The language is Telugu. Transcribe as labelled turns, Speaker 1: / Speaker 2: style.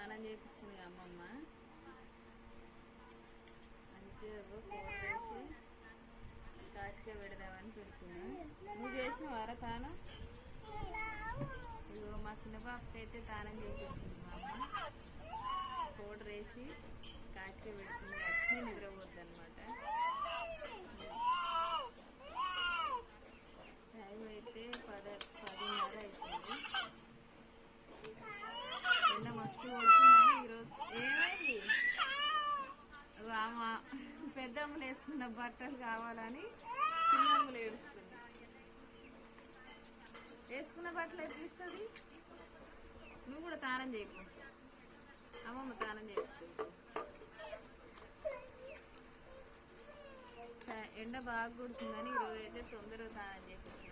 Speaker 1: స్నానం చేయించింది అమ్మమ్మ. మంచిగా ఫోన్ చేసి కాటికే పెడదామని పెడుతున్నాను. నువ్వు చేసినవారా తానం? ఇదిగో మా చిన్న పాపకి అయితే తానం చేయించింది మా అమ్మ. పౌడర్ వేసి కాటికే పెడుతుంది. అట్నే నిద్రపోద్ది అనమాట. టైం అయితే 10:30 అవుతుంది. ఎండ మస్తు కొడుతుందని ఈరోజు ఏమైంది? పెద్దమ్మలు వేసుకున్న బట్టలు కావాలని చిన్నమ్మలు ఏడుస్తుంది. వేసుకున్న బట్టలు ఎట్లిస్తుంది? నువ్వు కూడా తానం చేయకు. అమ్మమ్మ తానం చేయకు. ఎండ బాగా కొడుతుందని ఈరోజు అయితే తొందరగా తానం చేపిస్తుంది.